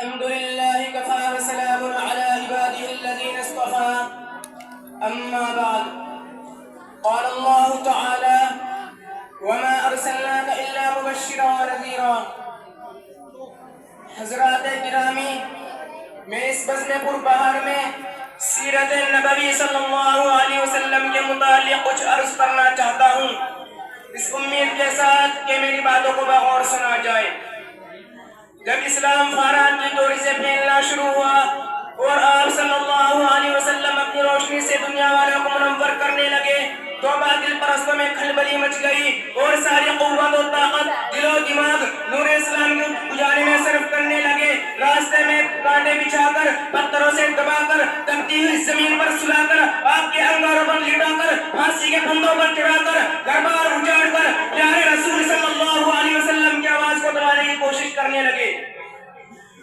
الحمد لله كفى وسلام على عباده الذين اصطفى أما بعد قال الله تعالى وما أرسلناك إلا مبشرا ونذيرا حضرات گرامی، میں اس بزم پربہار میں سیرت نبوی صلی اللہ علیہ وسلم کے متعلق کچھ عرض کرنا چاہتا ہوں، اس امید کے ساتھ کہ میری باتوں کو بغور سنا جائے۔ جب اسلام فارات کی توڑی سے پھیلنا شروع ہوا اور آپ صلی اللہ علیہ وسلم اپنی روشنی سے دنیا والوں کو منور کرنے لگے تو باطل پرستوں میں کھلبلی مچ گئی اور ساری قوت و طاقت دل و دماغ نور اسلام کی اجالے میں صرف کرنے لگے۔ راستے میں کانٹے بچھا کر، پتھروں سے دبا کر، تپتی ہوئی زمین پر سلا کر، آپ کے انگاروں پر لٹا کر، پھانسی کے پھندوں پر چڑھا کر، گھر بار اجاڑ کر پیارے رسول صلی اللہ علیہ وسلم کی آواز کو دبانے کی کوشش کرنے لگے،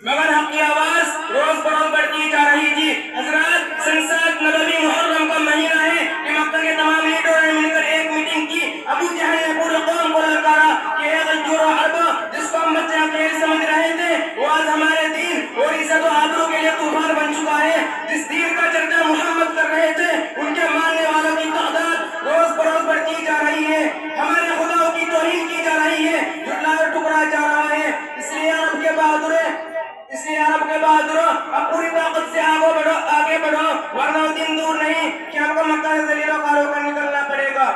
مگر حق کی آواز روز بروز بڑھتی جا رہی تھی۔ حضرات، سن 7 نبوی محرم کا مہینہ ہے کہ مکہ کے تمام لیڈروں نے مل کر ایک میٹنگ کی۔ ابو جہل نے پورے قوم کو للکارا کہ اے غیور و عرب، جس کو ہم بچے اکیلے سمجھ رہے تھے وہ آج ہمارے دین اور عزت و آبرو کے لیے طوفان بن چکا ہے۔ جس دین کا چرچا محمد کر رہے تھے ان کے ماننے والوں کی تعداد روز بروز بڑھتی جا رہی ہے، ہمارے خداؤں کی توہین کی جا رہی ہے، جھٹلا کر ٹکرایا جا رہا ہے۔ اس لیے عرب کے بہادروں، اب پوری طاقت سے آگے بڑھو، ورنہ وہ دن دور نہیں کہ ہم کو مکہ سے ذلیل و خوار ہو کر نکلنا پڑے گا۔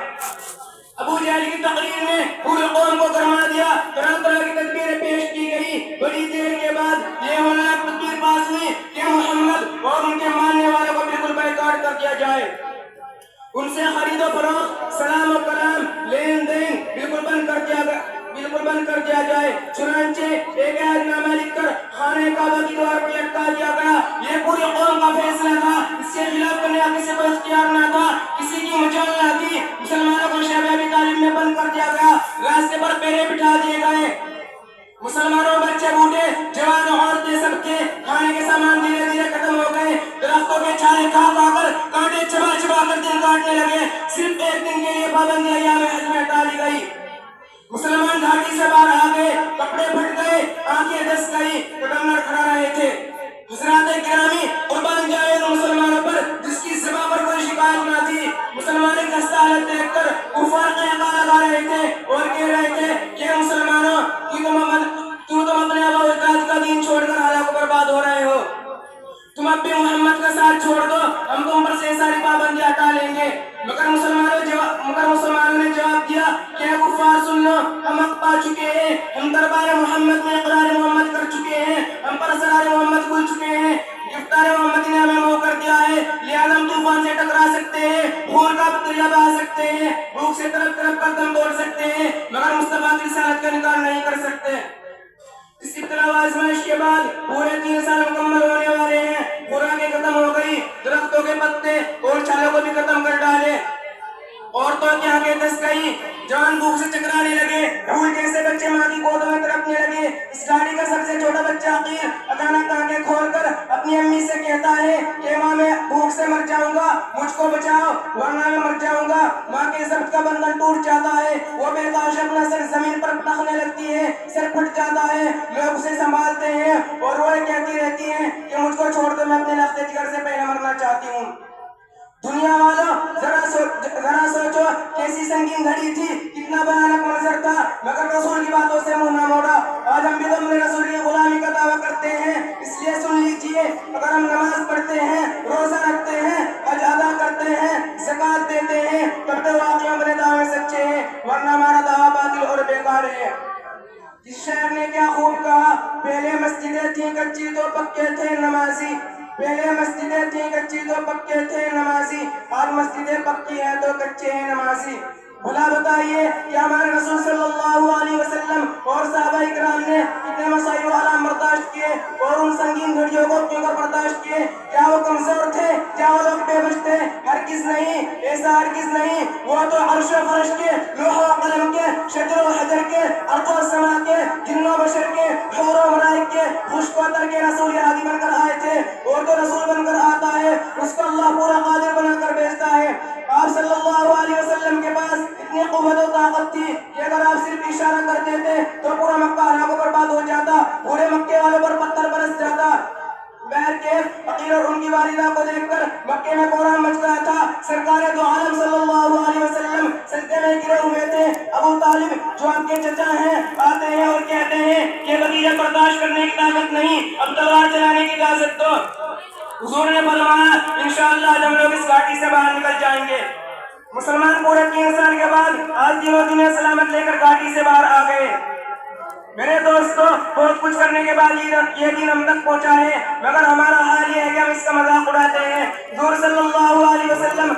ابو جہل کی تقریر نے پورے قوم کو گرما دیا، طرح طرح کی تدبیریں پیش کی گئی۔ بڑی دیر کے بعد یہ ہولناک تدبیر پاس ہوئی کہ محمد اور ان کے ماننے والوں کو بالکل بیکار کر دیا جائے، ان سے خرید و فروخت، سلام و کلام، لین دین بالکل بند کر دیا جائے۔ چنانچہ ایک عہد نامہ لکھ کر خانہ کعبہ کی دیوار پر لٹکا دیا گیا۔ یہ پوری قوم کا فیصلہ تھا، اس کے خلاف کرنے کا کسی کو اختیار نہ تھا، کسی کی مجال نہ تھی۔ مسلمانوں کو شہر ابی طالب میں بند کر دیا گیا، راستے پر پہرے بٹھا دیے گئے۔ مسلمانوں، بچے بوڑھے جوان عورتیں سب کے کھانے کے سامان دھیرے دھیرے ختم ہو گئے، درختوں کے چھالے کھا کھا کر، کانٹے چبا چبا کر دن کاٹنے لگے۔ صرف ایک دن کے لیے پابندی ایام حج میں ہٹا لی گئی۔ مسلمان گھاٹی سے باہر آ گئے، کپڑے پھٹ گئے، آنکھیں دس گئی، قدم نہ کھڑا رہے تھے۔ حضرات گرامی، قربان جائے ان مسلمانوں پر جس کی زبان پر کوئی شکایت نہ تھی۔ مسلمانوں کی خستہ حالت دیکھ کر کفار قہقہ لگا رہے تھے اور کہہ رہے تھے کہ مسلمانوں، کیوں تم اپنے آبا و اجداد کا دین چھوڑ کر حالات کو برباد ہو رہے ہو؟ تم اب بھی محمد کا ساتھ چھوڑ دو، ہم تم پر سے ساری پابندیاں ہٹا لیں گے۔ مگر مسلمانوں نے جواب دیا کہ اے کفار سن لو، ہم حق پا چکے ہیں، ہم دربار محمد میں اقرار محمد کر چکے ہیں، ہم پر اسرار محمد کھل چکے ہیں، گرفتار محمد نے ہمیں منع کر دیا ہے، لہذا ہم طوفان سے ٹکرا سکتے ہیں، خون کا دریا بہا سکتے ہیں، بھوک سے تڑپ تڑپ کر دم توڑ سکتے ہیں، مگر مصطفیٰ کی رسالت کا انکار نہیں کر سکتے۔ اس ابتلا و آزمائش کے بعد پورے 3 سال مکمل ہونے والے ہیں۔ خوراکیں ختم ہو گئی، درختوں کے پتے اور چھالوں کو بھی ختم کر ڈالے، عورتوں کی آنکھیں دس گئی، جوان بھوک سے چکرانے لگے، پھول جیسے بچے ماں کی گود میں تڑپنے لگے۔ اس گاڑی کا سب سے چھوٹا بچہ عقیل اچانک آنکھیں کھول کر اپنی امی سے کہتا ہے کہ ماں میں بھوک سے مر جاؤں گا، مجھ کو بچاؤ ورنہ میں مر جاؤں گا۔ ماں کے ضبط کا بندھن ٹوٹ جاتا ہے، وہ بے تاش اپنا سر زمین پر پٹکنے لگتی ہے، سر پھٹ جاتا ہے، لوگ اسے سنبھالتے ہیں اور وہ کہتی رہتی ہیں کہ مجھ کو چھوڑ دو، میں اپنے لخت جگر سے پہلے مرنا چاہتی ہوں۔ دنیا والوں، ذرا سوچو کیسی سنگین گھڑی تھی، کتنا بھیانک منظر تھا، مگر رسول کی باتوں سے منہ نہ موڑا۔ آج ہم بھی تو اپنے رسول کی غلامی کا دعویٰ کرتے ہیں، اس لیے سن لیجئے، اگر ہم نماز پڑھتے ہیں، روزہ رکھتے ہیں، حج ادا کرتے ہیں، زکوٰۃ دیتے ہیں، تب تو واقعی ہمارے دعوے سچے ہیں، ورنہ ہمارا دعویٰ باطل اور بیکار ہے۔ اس شاعر نے کیا خوب کہا، پہلے مسجدیں تھیں کچی تو پکے تھے نمازی، پہلے مسجدیں تھیں کچی تو پکے تھے نمازی، آج مسجدیں پکی ہیں تو کچے ہیں نمازی۔ بھلا بتائیے کہ ہمارے رسول صلی اللہ علیہ وسلم اور صحابہ اکرام نے اتنے مسائل و آلام برداشت کیے اور ان سنگین گھڑیوں کو کیوں کر برداشت کیے؟ کیا وہ کمزور تھے؟ کیا وہ لوگ بے بس تھے؟ ہرگز نہیں، ایسا ہرگز نہیں۔ وہ تو عرش و فرش کے، لوح و قلم کے، شجر و حجر کے، ارض و سما کے، جن و بشر کے، حور و ملائک کے، خشک و تر کے رسول ہادی بن کر آئے تھے، اور جو رسول بن کر آتا ہے اس کو اللہ پورا قادر بنا کر بھیجتا ہے۔ آپ صلی اللہ علیہ وسلم کے پاس اتنی قوت و طاقت تھی کہ اگر آپ صرف اشارہ کر دیتے تو پورا مکہ ہلاک و برباد ہو جاتا، پورے مکے والوں پر پتھر برس جاتا، بیٹھے ہوئے تھے ابو طالب جو آپ کے چچا ہیں آتے ہیں اور کہتے ہیں کہ بھتیجا برداشت کرنے کی طاقت نہیں، اب تلوار چلانے کی اجازت دو۔ حضور نے فرمایا انشاءاللہ آج ہم لوگ اس گھاٹی سے باہر نکل جائیں گے۔ مسلمان پورے 3 سال کے بعد آج دنوں دنیا سلامت لے کر گھاٹی سے باہر آ گئے۔ میرے دوستوں بہت کچھ کرنے کے بعد یہ دن ہم تک پہنچا ہے، مگر ہمارا حال یہ ہے کہ ہم اس کا مذاق اڑاتے ہیں۔ حضور صلی اللہ علیہ وسلم